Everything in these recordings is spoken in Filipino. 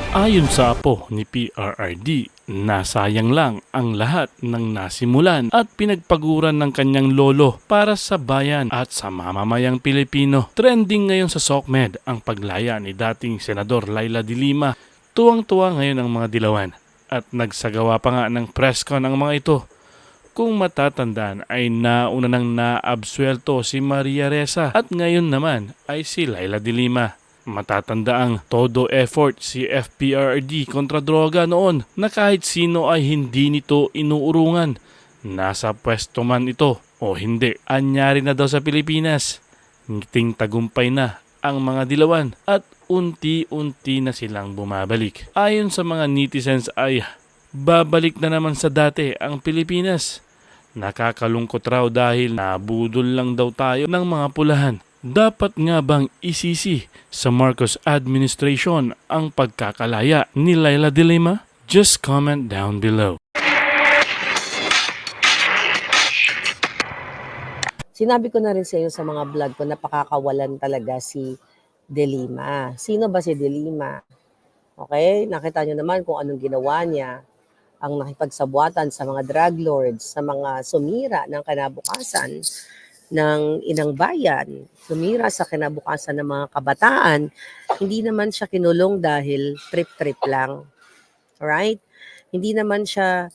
Ayon sa apo ni PRRD, nasayang lang ang lahat ng nasimulan at pinagpaguran ng kanyang lolo para sa bayan at sa mamamayang Pilipino. Trending ngayon sa SOCMED ang paglaya ni dating Senador Laila de Lima. Tuwang-tuwa ngayon ang mga dilawan at nagsagawa pa nga ng press con ang mga ito. Kung matatandaan ay nauna nang naabsuelto si Maria Ressa at ngayon naman ay si Laila de Lima. Matatandaang todo effort si FPRD kontra droga noon na kahit sino ay hindi nito inuurungan. Nasa pwesto man ito o hindi, anyari na daw sa Pilipinas. Ngiting tagumpay na ang mga dilawan at unti-unti na silang bumabalik. Ayon sa mga netizens ay babalik na naman sa dati ang Pilipinas. Nakakalungkot raw dahil nabudol lang daw tayo ng mga pulahan. Dapat nga bang isisi sa Marcos administration ang pagkakalaya ni Laila de Lima? Just comment down below. Sinabi ko na rin sa iyo sa mga vlog ko na pakakawalan talaga si De Lima. Sino ba si De Lima? Okay? Nakita nyo naman kung anong ginawa niya. Ang nakipagsabwatan sa mga drug lords, sa mga sumira ng kinabukasan ng inang bayan, sumira sa kinabukasan ng mga kabataan, hindi naman siya kinulong dahil trip-trip lang. Alright? Hindi naman siya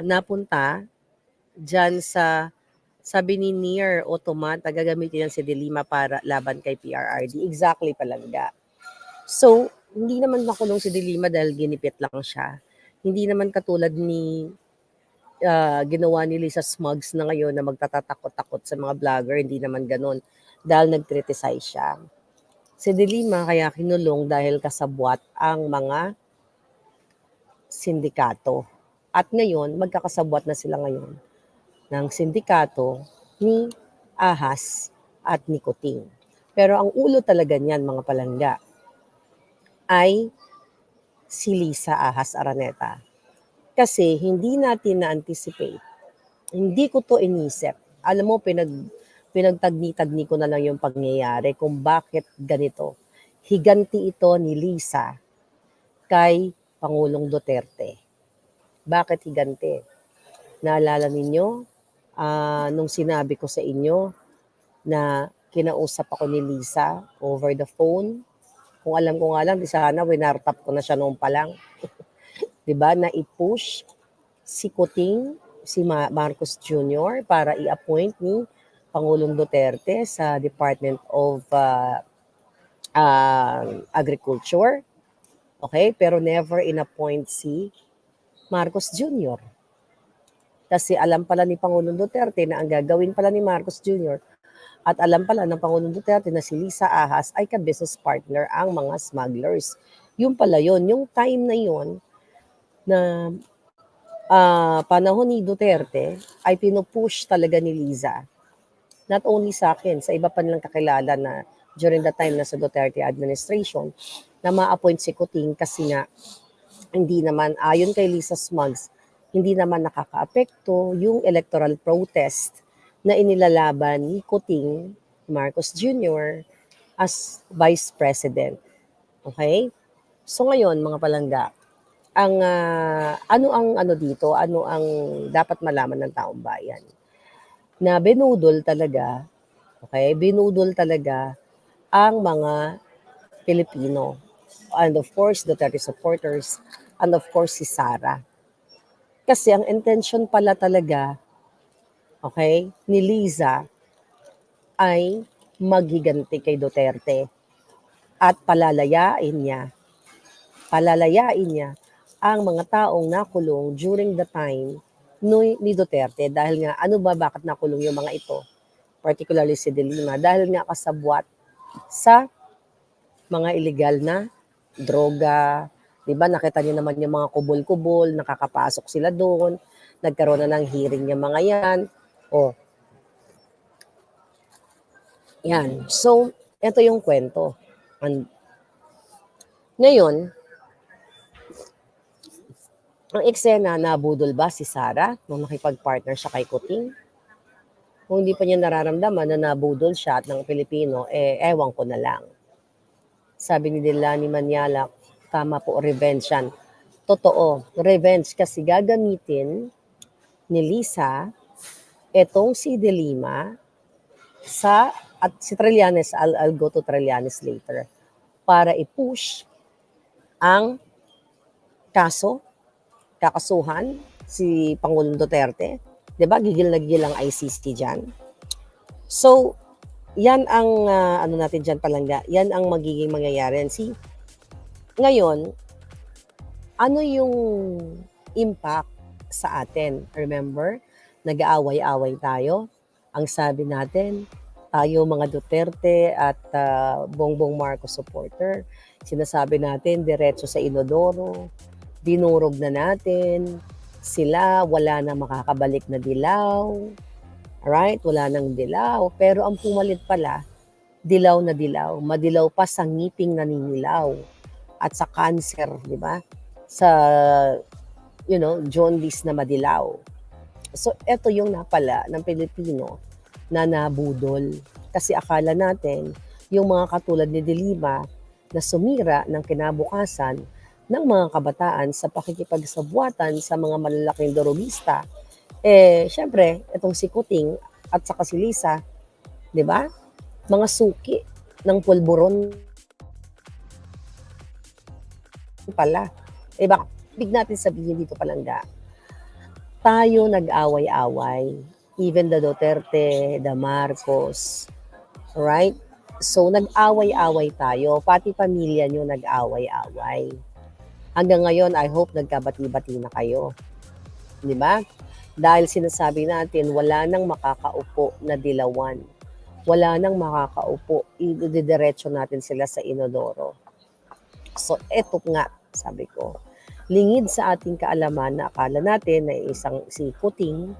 napunta dyan sa, sabi ni Nier Otoman, gagamitin yan si De Lima para laban kay PRRD. Exactly palangga. So, hindi naman nakulong si De Lima dahil ginipit lang siya. Hindi naman katulad ni ginawa ni Lisa Smugs na ngayon na magtatatakot-takot sa mga vlogger. Hindi naman ganun dahil nag-criticize siya. Si De Lima kaya kinulong dahil kasabwat ang mga sindikato. At ngayon, magkakasabwat na sila ngayon ng sindikato ni Ahas at ni Kuting. Pero ang ulo talaga niyan, mga palangga, ay si Lisa Ahas Araneta. Kasi hindi natin na-anticipate. Hindi ko to inisip. Alam mo, pinagtagni-tagni ko na lang yung pangyayari kung bakit ganito. Higanti ito ni Lisa kay Pangulong Duterte. Bakit higanti? Naalala ninyo, nung sinabi ko sa inyo na kinausap ako ni Lisa over the phone, kung alam ko nga lang, di sana winartap ko na siya noon pa lang. Diba, na i-push si Kuting, si Marcos Jr. para i-appoint ni Pangulong Duterte sa Department of Agriculture. Okay? Pero never in-appoint si Marcos Jr. Kasi alam pala ni Pangulong Duterte na ang gagawin pala ni Marcos Jr. at alam pala ng Pangulong Duterte na si Lisa Ahas ay ka-business partner ang mga smugglers. Yung pala yun, yung time na yun na panahon ni Duterte ay pinupush talaga ni Liza. Not only sa akin, sa iba pa nilang kakilala na during the time na sa Duterte administration na ma-appoint si Kuting kasi nga hindi naman, ayon kay Lisa Smugs, hindi naman nakakaapekto yung electoral protest na inilalaban ni Kuting Marcos Jr. as Vice President. Okay? So ngayon, mga palangga, ang ano dito, ano ang dapat malaman ng taong bayan? Na binudol talaga, okay? Binudol talaga ang mga Pilipino. And of course, Duterte supporters, and of course si Sara. Kasi ang intention pala talaga, okay, ni Liza ay maghiganti kay Duterte at palalayain niya ang mga taong nakulong during the time ni Duterte. Dahil nga, ano ba, bakit nakulong yung mga ito? Particularly si De Lima. Dahil nga kasabwat sa mga illegal na droga. Diba, nakita niyo naman yung mga kubol-kubol, nakakapasok sila doon. Nagkaroon na ng hearing yung mga yan. Oh. Yan. So, ito yung kwento. Ngayon, ang eksena, nabudol ba si Sara nung nakipag-partner siya kay Kuting? Kung hindi pa niya nararamdaman na nabudol siya at ng Pilipino, ewan ko na lang. Sabi ni Delany Manialak, Tama po, revenge yan. Totoo, revenge kasi gagamitin ni Lisa etong si De Lima at si Trillanes, I'll go to Trillanes later, para i-push ang kaso, kakasuhan si Pangulong Duterte. 'Di ba? Gigil na gigil ang ICC diyan. So, yan ang ano natin diyan palangga. Yan ang magiging mangyayari. Ngayon, ano yung impact sa atin? Remember, nag-aaway-away tayo. Ang sabi natin, tayo mga Duterte at Bongbong Marcos supporter, sinasabi natin diretso sa inodoro, dinurog na natin, sila wala na makakabalik na dilaw, alright, wala nang dilaw, pero ang pumalit pala, dilaw na dilaw, madilaw pa sa ngiping naninilaw at sa cancer, di ba? Sa, jaundice na madilaw. So, eto yung napala ng Pilipino na nabudol. Kasi akala natin, yung mga katulad ni De Lima na sumira ng kinabukasan ng mga kabataan sa pakikipagsabuatan sa mga malalaking dorogista, syempre, itong si Kuting at saka si Lisa, di ba? Mga suki ng pulburon pala. Baka big natin sabihin dito palangga, tayo nag-away-away, even the Duterte, the Marcos, right? So, nag-away-away tayo, pati pamilya nyo nag-away-away. Hanggang ngayon, I hope nagkabati-bati na kayo. Di ba? Dahil sinasabi natin, wala nang makakaupo na dilawan. Wala nang makakaupo, ididiretso natin sila sa inodoro. So, eto nga, sabi ko, lingid sa ating kaalaman na akala natin na si Kuting,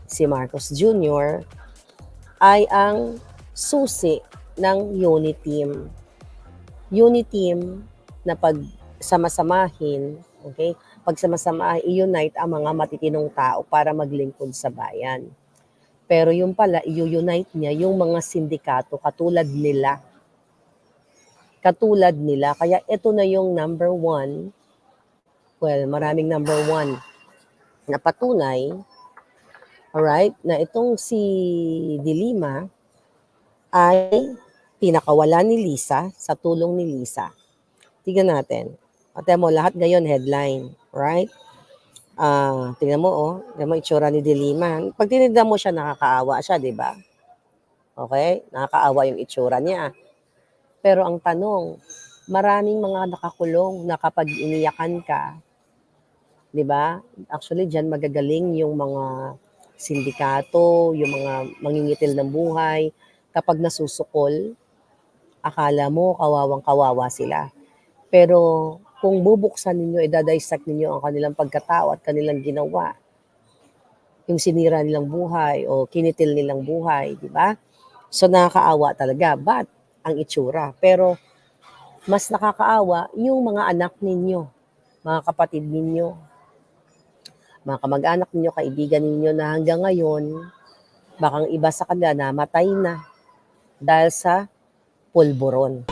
si Marcos Jr. ay ang susi ng unit team. Unit team na pag sama-samahin, okay? Pag sama-samahin, i-unite ang mga matitinong tao para maglingkod sa bayan. Pero yung pala, i-unite niya yung mga sindikato katulad nila. Kaya ito na yung number one. Well, maraming number one na patunay, alright, na itong si De Lima ay pinakawala ni Lisa sa tulong ni Lisa. Tingnan natin. Tingnan mo, lahat ngayon headline, right? Tingnan mo, tingnan mo itsura ni De Lima. Pag tinignan mo siya, nakakaawa siya, di ba? Okay? Nakakaawa yung itsura niya. Pero ang tanong, maraming mga nakakulong na kapag iniyakan ka, di ba? Actually, dyan magagaling yung mga sindikato, yung mga mangingitil ng buhay. Kapag nasusukol, akala mo kawawang-kawawa sila. Pero kung bubuksan ninyo, idadissect ninyo ang kanilang pagkatao at kanilang ginawa, yung sinira nilang buhay o kinitil nilang buhay, di ba? So nakakaawa talaga. But ang itsura. Pero mas nakakaawa yung mga anak ninyo, mga kapatid ninyo, mga kamag-anak ninyo, kaibigan ninyo na hanggang ngayon, bakang iba sa kanila namatay na dahil sa pulburon.